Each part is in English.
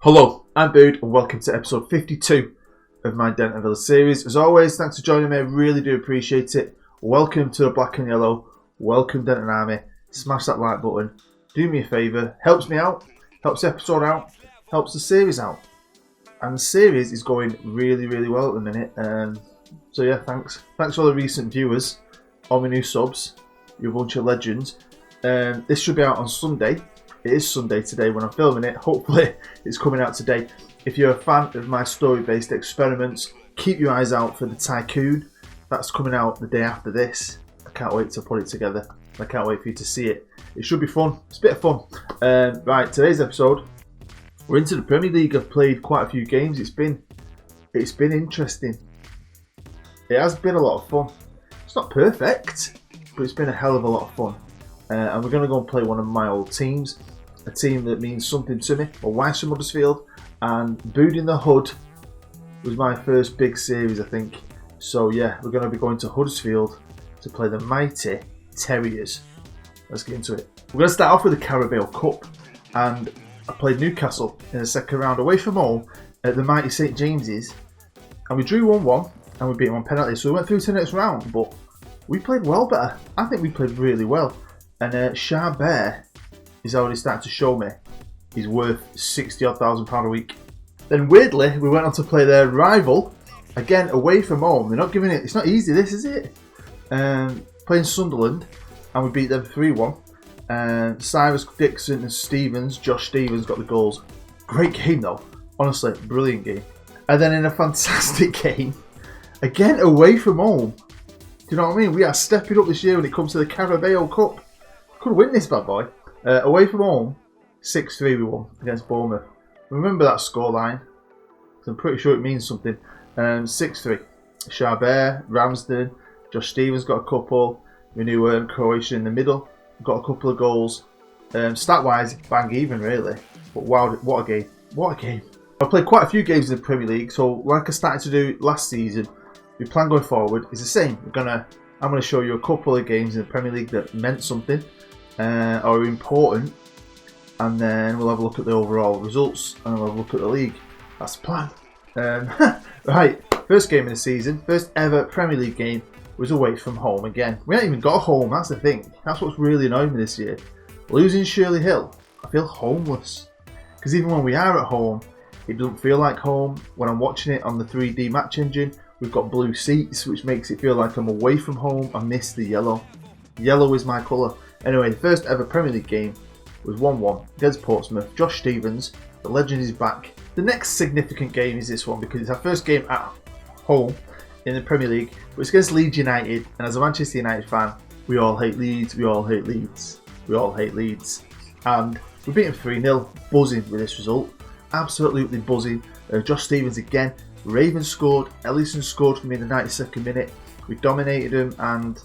Hello, I'm Bood and welcome to episode 52 of my Denton Villa series. As always, thanks for joining me, I really do appreciate it. Welcome to the Black and Yellow, welcome Denton Army, smash that like button, do me a favour, helps me out, helps the episode out, helps the series out. And the series is going really well at the minute, so yeah, thanks for all the recent viewers, all my new subs, you're a bunch of legends. This should be out on Sunday. It is Sunday today when I'm filming it. Hopefully it's coming out today. If you're a fan of my story-based experiments, keep your eyes out for the Tycoon. That's coming out the day after this. I can't wait to put it together. I can't wait for you to see it. It should be fun. It's a bit of fun. Right, today's episode, we're into the Premier League. I've played quite a few games. It's been interesting. It has been a lot of fun. It's not perfect, but it's been a hell of a lot of fun. And we're going to go and play one of my old teams. A team that means something to me. My wife's from Huddersfield, and Bood in the Hudd was my first big series, I think. So yeah, we're going to be going to Huddersfield to play the mighty Terriers. Let's get into it. We're going to start off with the Carabao Cup, and I played Newcastle in the second round away from home at the mighty St James's, and we drew 1-1 and we beat them on penalty. So we went through to the next round, but we played well better. I think we played really well, and Charbert is already starting to show me he's worth £60,000 a week. Then weirdly, we went on to play their rival, again away from home. They're not giving it, it's not easy this, is it? Playing Sunderland, and we beat them 3-1. Cyrus Dixon and Josh Stevens got the goals. Great game though, honestly, brilliant game. And then in a fantastic game, again away from home. Do you know what I mean? We are stepping up this year when it comes to the Carabao Cup. Could win this bad boy. Away from home, 6-3 we won against Bournemouth. Remember that scoreline, because I'm pretty sure it means something. 6-3. Charbert, Ramsden, Josh Stevens got a couple. We knew Croatia in the middle, got a couple of goals. Stat-wise, bang even really. But wow, what a game. What a game. I've played quite a few games in the Premier League, so like I started to do last season, the plan going forward is the same. I'm going to show you a couple of games in the Premier League that meant something. Are important, and then we'll have a look at the overall results and we'll have a look at the league. That's the plan. Right, first game of the season, first ever Premier League game was away from home again. We haven't even got a home, that's the thing. That's what's really annoyed me this year. Losing Shirley Hill, I feel homeless. Because even when we are at home, it doesn't feel like home. When I'm watching it on the 3D match engine, we've got blue seats, which makes it feel like I'm away from home. I miss the yellow. Yellow is my colour. Anyway, the first ever Premier League game was 1-1 against Portsmouth. Josh Stevens, the legend, is back. The next significant game is this one because it's our first game at home in the Premier League, but it's against Leeds United, and as a Manchester United fan, we all hate Leeds, we all hate Leeds, we all hate Leeds. And we beat him 3-0, buzzing with this result, absolutely buzzing. Josh Stevens again, Raven scored, Ellison scored for me in the 92nd minute, we dominated him, and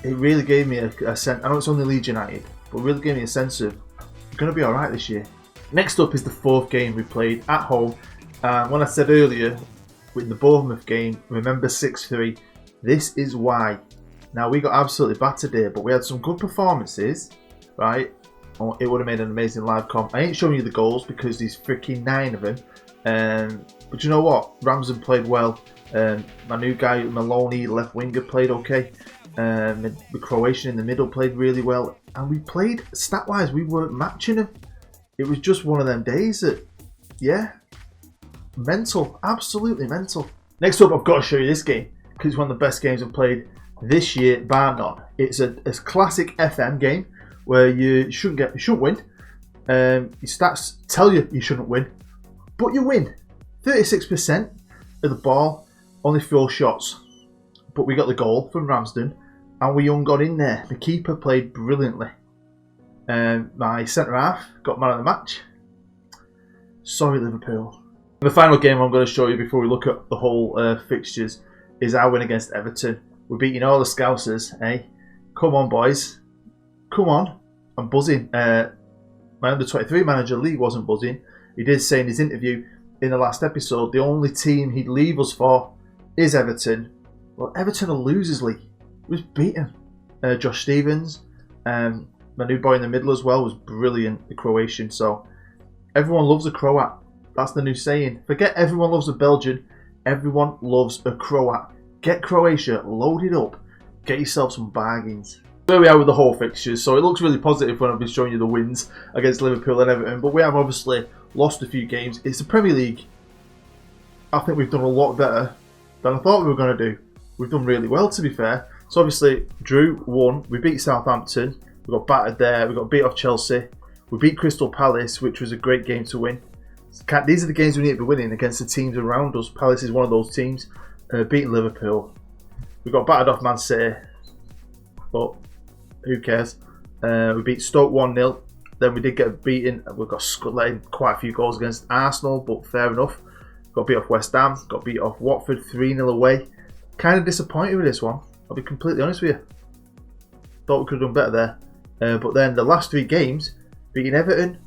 it really gave me a sense. I know it's only Leeds United, but it really gave me a sense of we're going to be alright this year. Next up is the fourth game we played at home. When I said earlier, with the Bournemouth game, remember 6-3, this is why. Now, we got absolutely battered here, but we had some good performances, right? Oh, it would have made an amazing live comp. I ain't showing you the goals because there's freaking 9 of them. But you know what? Ramsden played well. My new guy, Maloney, left winger, played okay. The Croatian in the middle played really well, and we played stat-wise, we weren't matching them. It was just one of them days that, yeah, mental, absolutely mental. Next up, I've got to show you this game because it's one of the best games I've played this year, bar none. It's a classic FM game where you shouldn't win. Your stats tell you you shouldn't win, but you win. 36% of the ball, only 4 shots, but we got the goal from Ramsden. And we got in there. The keeper played brilliantly. My centre-half got man of the match. Sorry, Liverpool. The final game I'm going to show you before we look at the whole fixtures is our win against Everton. We're beating all the Scousers, eh? Come on, boys. Come on. I'm buzzing. My under-23 manager, Lee, wasn't buzzing. He did say in his interview in the last episode, the only team he'd leave us for is Everton. Well, Everton are losers, Lee. Was beaten. Josh Stevens, my new boy in the middle as well, was brilliant, the Croatian. So Everyone loves a Croat. That's the new saying. Forget everyone loves a Belgian. Everyone loves a Croat. Get Croatia loaded up. Get yourself some bargains. Where we are with the whole fixtures, so it looks really positive when I've been showing you the wins against Liverpool and Everton, but we have obviously lost a few games. It's the Premier League. I think we've done a lot better than I thought we were going to do. We've done really well, to be fair. So obviously, drew, won, we beat Southampton, we got battered there, we got beat off Chelsea, we beat Crystal Palace, which was a great game to win. These are the games we need to be winning against the teams around us. Palace is one of those teams. Beating Liverpool. We got battered off Man City, but who cares? We beat Stoke 1-0. Then we did get beaten. We got letting quite a few goals against Arsenal, but fair enough. Got beat off West Ham. Got beat off Watford 3-0 away. Kind of disappointed with this one. I'll be completely honest with you. Thought we could have done better there. But then the last 3 games, beating Everton,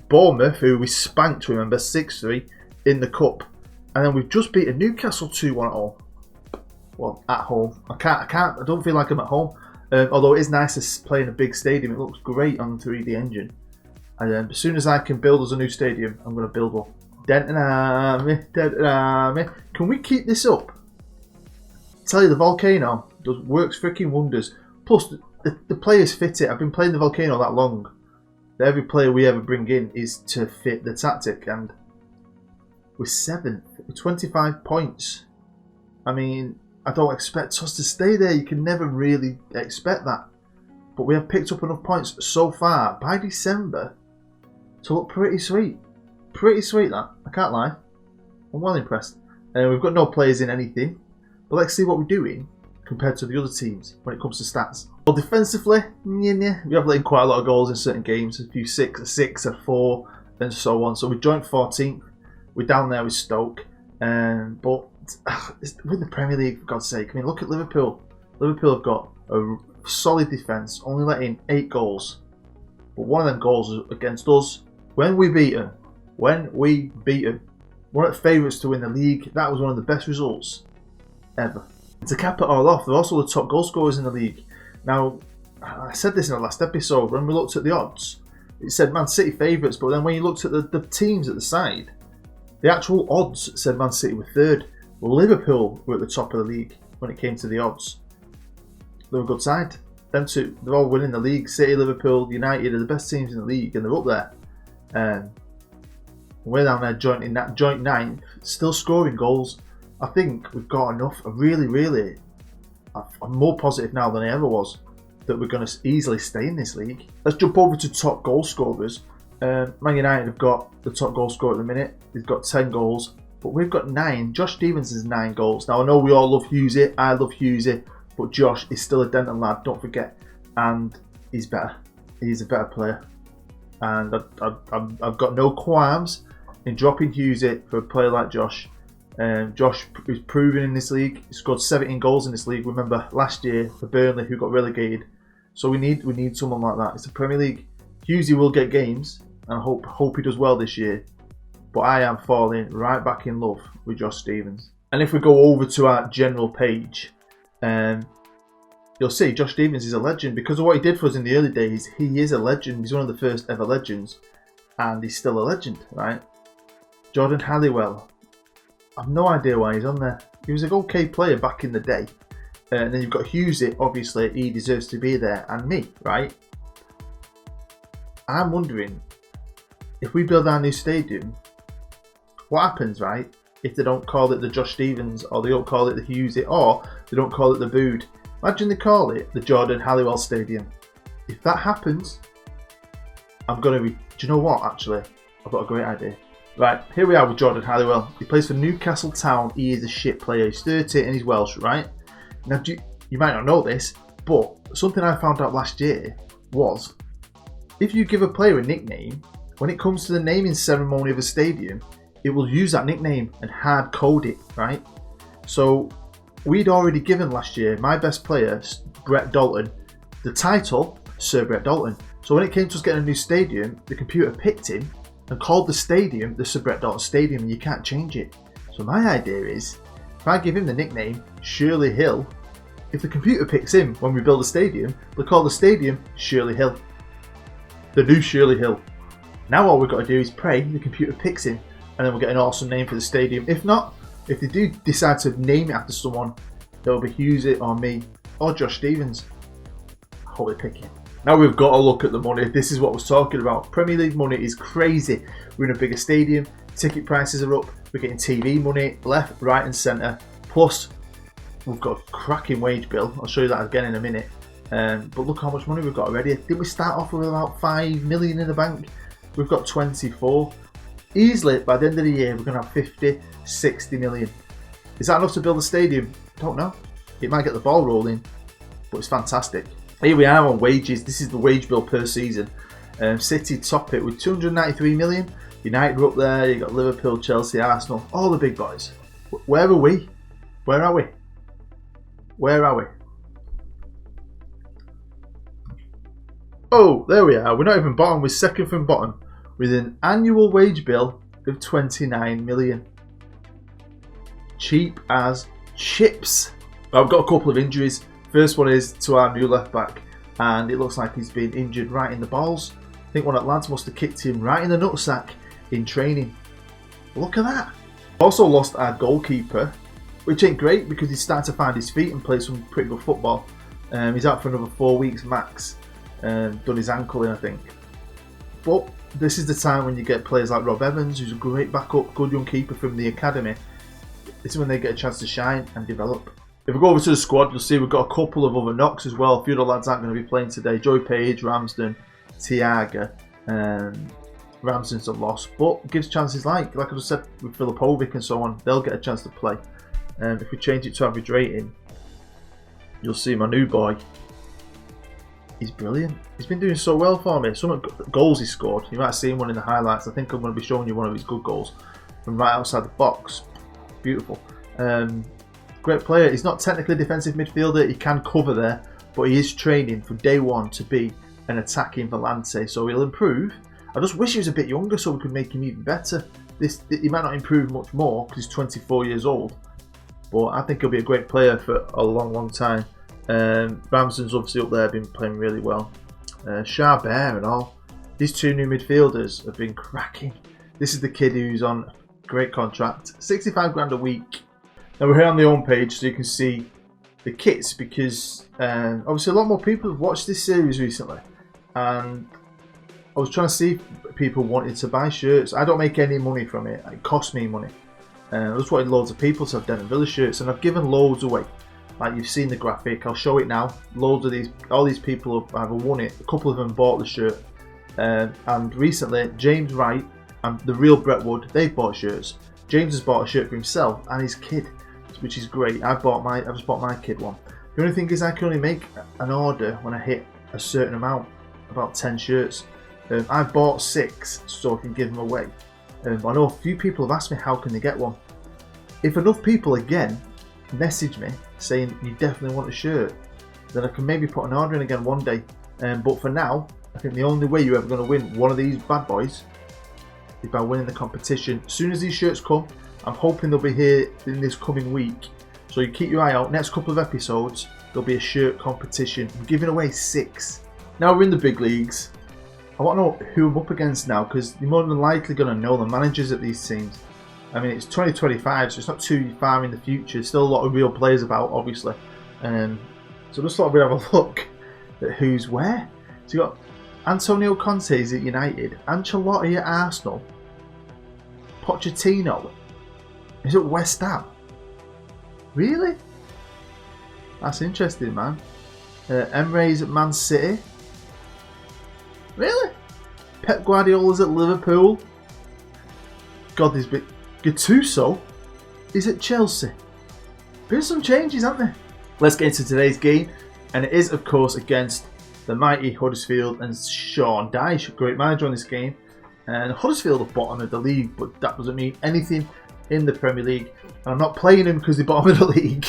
Bournemouth, who we spanked, remember, 6-3 in the Cup. And then we've just beaten Newcastle 2-1 at home. Well, at home. I don't feel like I'm at home. Although it is nice to play in a big stadium. It looks great on the 3D engine. And then as soon as I can build us a new stadium, I'm going to build one. Denton Army, Denton Army. Can we keep this up? I tell you, the VOLCANO works freaking wonders. Plus, the players fit it. I've been playing the VOLCANO that long. Every player we ever bring in is to fit the tactic. And we're 7th with 25 points. I mean, I don't expect us to stay there. You can never really expect that. But we have picked up enough points so far by December to look pretty sweet. Pretty sweet, that. I can't lie. I'm well impressed. We've got no players in anything. But let's see what we're doing compared to the other teams when it comes to stats. Well, defensively, we have let in quite a lot of goals in certain games. A few 6, a 4, and so on. So we joined 14th. We're down there with Stoke. But with the Premier League, for God's sake, I mean, look at Liverpool. Liverpool have got a solid defence, only letting 8 goals. But one of them goals was against us when we beat them. When we beat them. One of the favourites to win the league. That was one of the best results ever. And to cap it all off, they're also the top goal scorers in the league. Now, I said this in the last episode, when we looked at the odds, it said Man City favourites, but then when you looked at the teams at the side, the actual odds said Man City were 3rd. Liverpool were at the top of the league when it came to the odds. They're a good side. Them two, they're all winning the league. City, Liverpool, United are the best teams in the league, and they're up there. We're down there joint 9th, still scoring goals. I think we've got enough. I'm more positive now than I ever was that we're going to easily stay in this league. Let's jump over to top goal scorers. Man United have got the top goal scorer at the minute. He's got 10 goals. But we've got 9. Josh Stevens has 9 goals. Now, I know we all love Hughesy. I love Hughesy. But Josh is still a Denton lad, don't forget. And he's better. He's a better player. And I've got no qualms in dropping Hughesy for a player like Josh. Josh is proven in this league. He scored 17 goals in this league. Remember last year for Burnley, who got relegated. So we need someone like that. It's the Premier League. Hughesy will get games. And I hope he does well this year. But I am falling right back in love with Josh Stevens. And if we go over to our general page, you'll see Josh Stevens is a legend. Because of what he did for us in the early days, he is a legend. He's one of the first ever legends. And he's still a legend, right? Jordan Halliwell. I've no idea why he's on there. He was an okay player back in the day. And then you've got Hughesy, obviously, he deserves to be there. And me, right? I'm wondering, if we build our new stadium, what happens, right, if they don't call it the Josh Stevens, or they don't call it the Hughesy, or they don't call it the Bood? Imagine they call it the Jordan Halliwell Stadium. If that happens, I'm going to be... Do you know what, actually? I've got a great idea. Right, here we are with Jordan Halliwell. He plays for Newcastle Town. He is a shit player. He's 30 and he's Welsh, right? Now, you might not know this, but something I found out last year was, if you give a player a nickname, when it comes to the naming ceremony of a stadium, it will use that nickname and hard code it, right? So we'd already given last year my best player, Brett Dalton, the title, Sir Brett Dalton. So when it came to us getting a new stadium, the computer picked him and called the stadium the Sir Brett Dalton Stadium, and you can't change it. So my idea is, if I give him the nickname Shirley Hill, if the computer picks him when we build a stadium, they'll call the stadium Shirley Hill. The new Shirley Hill. Now all we've got to do is pray the computer picks him, and then we'll get an awesome name for the stadium. If not, if they do decide to name it after someone, it'll be Hughes or me or Josh Stevens. I hope they pick him. Now we've got to look at the money. This is what I was talking about. Premier League money is crazy. We're in a bigger stadium, ticket prices are up, we're getting TV money left, right and centre. Plus, we've got a cracking wage bill. I'll show you that again in a minute. But look how much money we've got already. Didn't we start off with about 5 million in the bank? We've got 24. Easily, by the end of the year, we're going to have 50, 60 million. Is that enough to build a stadium? Don't know. It might get the ball rolling, but it's fantastic. Here we are on wages. This is the wage bill per season. City top it with 293 million. United are up there. You've got Liverpool, Chelsea, Arsenal, all the big boys. Where are we? Where are we? Where are we? Oh, there we are. We're not even bottom. We're second from bottom with an annual wage bill of 29 million. Cheap as chips. I've got a couple of injuries. First one is to our new left back, and it looks like he's been injured right in the balls. I think one of the lads must have kicked him right in the nutsack in training. Look at that. Also lost our goalkeeper, which ain't great because he's starting to find his feet and play some pretty good football. He's out for another 4 weeks max. Done his ankle in, I think. But this is the time when you get players like Rob Evans, who's a great backup, good young keeper from the academy. This is when they get a chance to shine and develop. If we go over to the squad, you'll see we've got a couple of other knocks as well. A few of the lads aren't going to be playing today. Joey Page, Ramsden, Tiaga, Ramsden's a loss, but gives chances like I just said with Filipovic and so on, they'll get a chance to play. If we change it to average rating, you'll see my new boy. He's brilliant. He's been doing so well for me. Some goals he scored. You might have seen one in the highlights. I think I'm going to be showing you one of his good goals from right outside the box. Beautiful. Great player. He's not technically a defensive midfielder. He can cover there, but he is training from day one to be an attacking volante. So he'll improve. I just wish he was a bit younger so we could make him even better. He might not improve much more because he's 24 years old, but I think he'll be a great player for a long, long time. Ramsden's obviously up there, been playing really well. Charbert and all. These two new midfielders have been cracking. This is the kid who's on a great contract, 65 grand a week. Now we're here on the home page so you can see the kits because obviously a lot more people have watched this series recently, and I was trying to see if people wanted to buy shirts. I don't make any money from it. It costs me money. I just wanted loads of people to have Denton Villa shirts, and I've given loads away. Like you've seen the graphic, I'll show it now. Loads of all these people have either won it, a couple of them bought the shirt. And recently, James Wright and the real Brentwood, they've bought shirts. James has bought a shirt for himself and his kid, which is great. I've just bought my kid one. The only thing is I can only make an order when I hit a certain amount, about 10 shirts. I've bought 6 so I can give them away. I know a few people have asked me how can they get one. If enough people again message me saying you definitely want a shirt, then I can maybe put an order in again one day. But for now, I think the only way you're ever going to win one of these bad boys is by winning the competition. As soon as these shirts come, I'm hoping they'll be here in this coming week. So you keep your eye out. Next couple of episodes, there'll be a shirt competition. I'm giving away 6. Now we're in the big leagues. I want to know who I'm up against now because you're more than likely going to know the managers at these teams. I mean, it's 2025, so it's not too far in the future. Still a lot of real players about, obviously. So just thought we'd have a look at who's where. So you've got Antonio Conte's at United, Ancelotti at Arsenal, Pochettino is at West Ham. Really? That's interesting, man. Emre's at Man City. Really? Pep Guardiola's at Liverpool. God, there's been Gattuso is at Chelsea. There's some changes, aren't there? Let's get into today's game, and it is, of course, against the mighty Huddersfield and Sean Dyche, great manager on this game. And Huddersfield are bottom of the league, but that doesn't mean anything in the Premier League. And I'm not playing them because they're bottom of the league.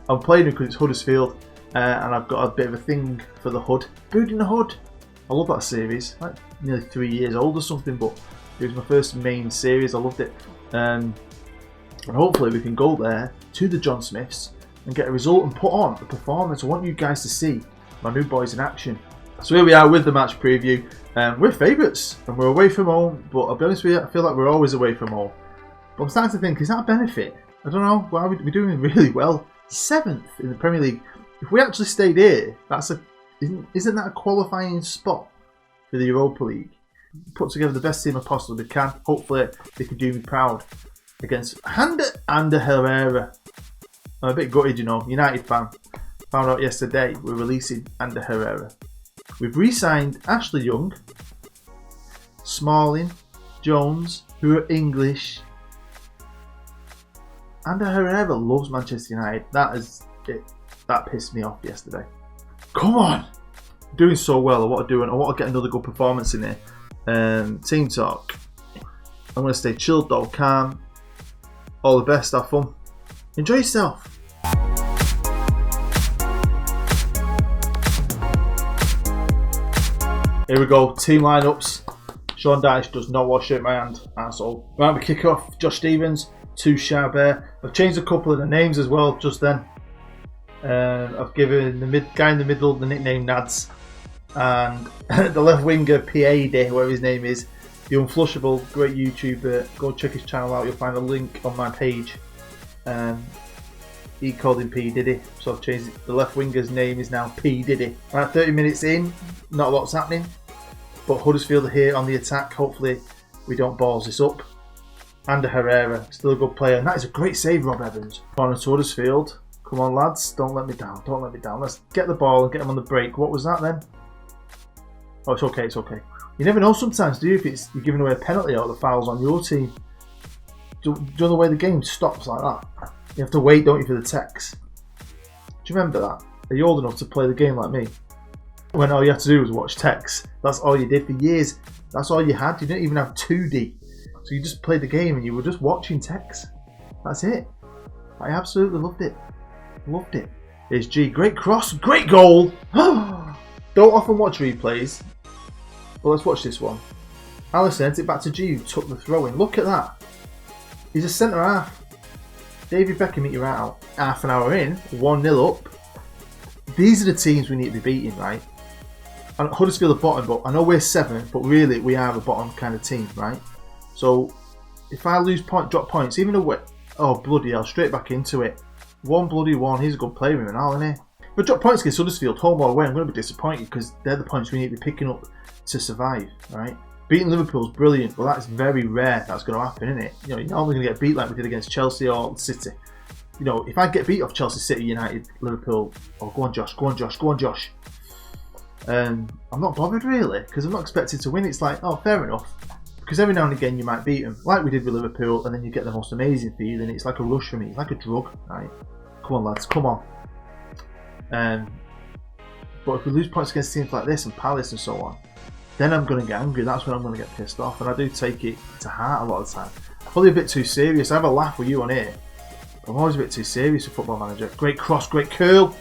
I'm playing them because it's Huddersfield, and I've got a bit of a thing for the Hood. Boot in the Hood. I love that series. Like nearly 3 years old or something, but it was my first main series. I loved it. And hopefully we can go there to the John Smiths and get a result and put on a performance. I want you guys to see my new boys in action. So here we are with the match preview. We're favourites and we're away from home, but I'll be honest with you, I feel like we're always away from home. But I'm starting to think, is that a benefit? I don't know. Why are we doing really well? 7th in the Premier League. If we actually stayed here, isn't that a qualifying spot for the Europa League? Put together the best team I possibly can. Hopefully they can do me proud against Ander Herrera. I'm a bit gutted, you know, United fan. Found out yesterday we're releasing Ander Herrera. We've re-signed Ashley Young, Smalling, Jones, who are English. Ander Herrera loves Manchester United. That pissed me off yesterday. Come on! Doing so well. I want to get another good performance in here. Team talk. I'm going to stay chilled though, calm. All the best, have fun. Enjoy yourself. Here we go, team lineups. Sean Dyche does not want to shake my hand, asshole. Right, we kick off. Josh Stevens, to Chabert. I've changed a couple of the names as well just then. I've given the guy in the middle the nickname Nads. And the left winger, Piede, whatever his name is, the Unflushable, great YouTuber. Go check his channel out, you'll find a link on my page. He called him P Diddy, so I've changed it. The left winger's name is now P Diddy. Right, 30 minutes in, not a lot's happening, but Huddersfield are here on the attack. Hopefully we don't balls this up. Ander Herrera, still a good player, and that is a great save, Rob Evans. Corner to Huddersfield. Come on lads, don't let me down, don't let me down. Let's get the ball and get them on the break. What was that then? Oh, it's okay, it's okay. You never know sometimes, do you, if you're giving away a penalty or the foul's on your team. Do you know the way the game stops like that? You have to wait, don't you, for the text. Do you remember that? Are you old enough to play the game like me? When all you had to do was watch text. That's all you did for years. That's all you had. You didn't even have 2D. So you just played the game and you were just watching text. That's it. I absolutely loved it. Loved it. Here's G. Great cross. Great goal. Don't often watch replays. But let's watch this one. Alisson sent it back to G, who took the throw in. Look at that. He's a centre half. David Beckham eat your out. Half an hour in, 1-0 up. These are the teams we need to be beating, right? And Huddersfield are bottom, but I know we're 7th, but really we are a bottom kind of team, right? So if I lose drop points, even away, oh bloody hell, straight back into it. 1-1. He's a good player in all, isn't he? But drop points against Huddersfield, home or away, I'm going to be disappointed because they're the points we need to be picking up to survive, right? Beating Liverpool's brilliant, but that's very rare that's going to happen, isn't it? You know, you're not only going to get beat like we did against Chelsea or City. You know, if I get beat off Chelsea, City, United, Liverpool, oh, go on Josh. I'm not bothered really, because I'm not expected to win. It's like, oh, fair enough. Because every now and again you might beat them, like we did with Liverpool, and then you get the most amazing feeling. It's like a rush for me. It's like a drug, right? Come on, lads, come on. But if we lose points against teams like this and Palace and so on, then I'm going to get angry. That's when I'm going to get pissed off, and I do take it to heart a lot of the time. I'm probably a bit too serious. I have a laugh with you on here. I'm always a bit too serious with Football Manager. Great cross, great curl.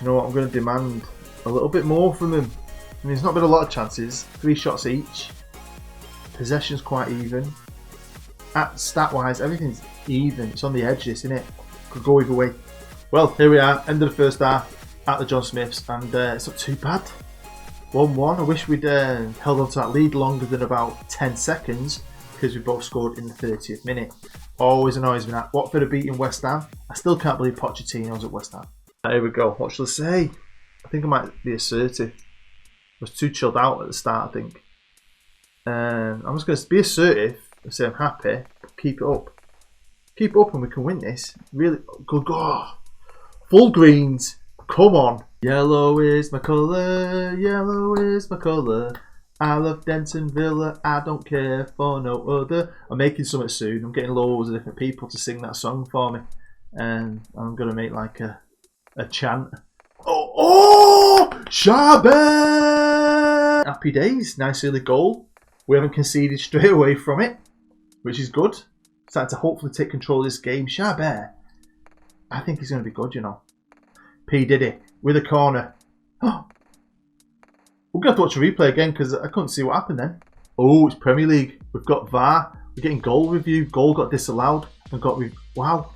You know what? I'm going to demand a little bit more from them. I mean, there's not been a lot of chances. 3 shots each. Possession's quite even. Stat-wise, everything's even. It's on the edge, this, isn't it? Could go either way. Well, here we are. End of the first half at the John Smiths, and it's not too bad. 1-1. I wish we'd held on to that lead longer than about 10 seconds because we both scored in the 30th minute. Always annoys me that. Watford are beating West Ham. I still can't believe Pochettino's at West Ham. Here we go. What shall I say? I think I might be assertive. I was too chilled out at the start, I think. I'm just going to be assertive and say I'm happy. Keep it up. Keep it up and we can win this. Really good goal. Full greens. Come on. Yellow is my colour. Yellow is my colour. I love Denton Villa. I don't care for no other. I'm making something soon. I'm getting loads of different people to sing that song for me. And I'm going to make like a chant. Oh! Chabert! Happy days. Nice early goal. We haven't conceded straight away from it, which is good. Starting to hopefully take control of this game. Chabert, I think he's going to be good, you know. P Diddy with a corner. Oh. We're going to have to watch a replay again because I couldn't see what happened then. Oh, it's Premier League. We've got VAR. We're getting goal review. Goal got disallowed. Wow.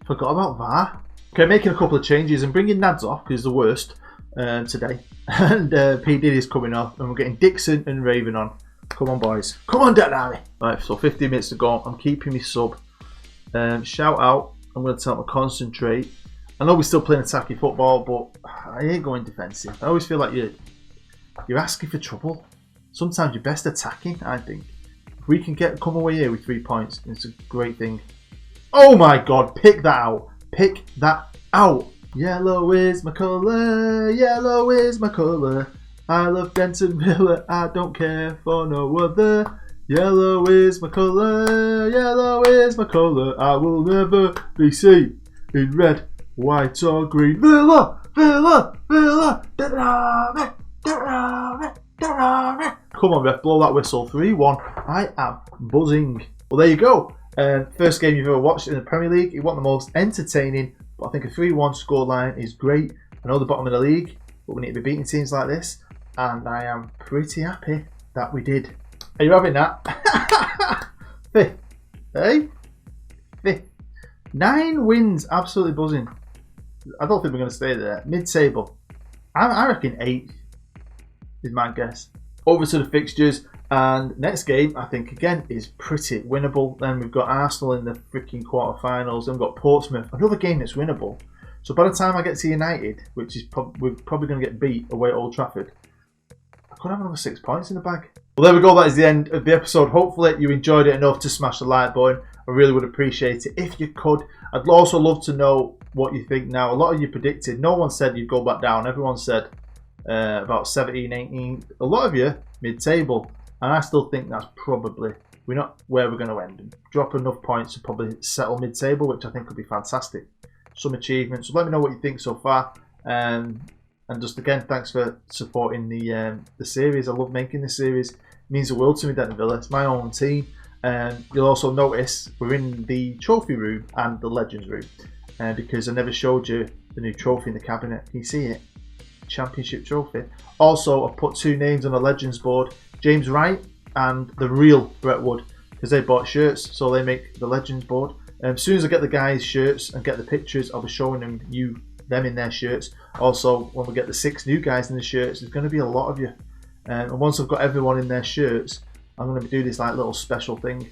Forgot about VAR. Okay, making a couple of changes and bringing Nads off because he's the worst. today, and P Diddy's coming off, and we're getting Dixon and Raven on. Come on, boys. Come on, Denton Army. Right, so 15 minutes to go. I'm keeping me sub. Shout out. I'm going to tell them to concentrate. I know we're still playing attacking football, but I hate going defensive. I always feel like you're asking for trouble. Sometimes you're best attacking, I think. If we can come away here with 3 points, it's a great thing. Oh my God, pick that out. Pick that out. Yellow is my colour, yellow is my colour. I love Denton Villa, I don't care for no other. Yellow is my colour, yellow is my colour. I will never be seen in red, white or green. Villa, Villa, Villa, Denton Army, Denton Army, Denton Army. Come on, ref, blow that whistle. 3-1. I am buzzing. Well, there you go. First game you've ever watched in the Premier League. It wasn't the most entertaining, but I think a 3-1 scoreline is great. I know the bottom of the league, but we need to be beating teams like this, and I am pretty happy that we did. Are you having that? Fifth. Hey? Fifth. 9 wins. Absolutely buzzing. I don't think we're going to stay there. Mid-table. I reckon 8 is my guess. Over to the fixtures, and next game I think again is pretty winnable. Then we've got Arsenal in the freaking quarterfinals, and we've got Portsmouth, another game that's winnable. So by the time I get to United, which is we're probably going to get beat away at Old Trafford, I could have another 6 points in the bag. Well, there we go. That is the end of the episode. Hopefully you enjoyed it enough to smash the like button. I really would appreciate it if you could. I'd also love to know what you think now. A lot of you predicted. No one said you'd go back down. Everyone said about 17, 18. A lot of you mid-table. And I still think that's probably, we're not where we're going to end. And drop enough points to probably settle mid-table, which I think would be fantastic. Some achievements. So let me know what you think so far. And just again, thanks for supporting the series. I love making this series. It means the world to me, Denton Villa. It's my own team. You'll also notice we're in the trophy room and the legends room. Because I never showed you the new trophy in the cabinet. Can you see it? Championship trophy. Also, I've put 2 names on the legends board. James Wright and the real Brett Wood, because they bought shirts, so they make the legends board. As soon as I get the guys' shirts and get the pictures, I'll be showing them in their shirts. Also, when we get the 6 new guys in the shirts, there's going to be a lot of you. And once I've got everyone in their shirts, I'm going to do this like little special thing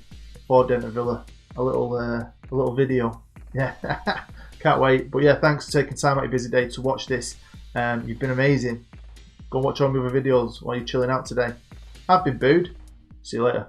for Denton Villa, a little video. Yeah, can't wait. But yeah, thanks for taking time out of your busy day to watch this. You've been amazing. Go watch all my other videos while you're chilling out today. I've been Booed. See you later.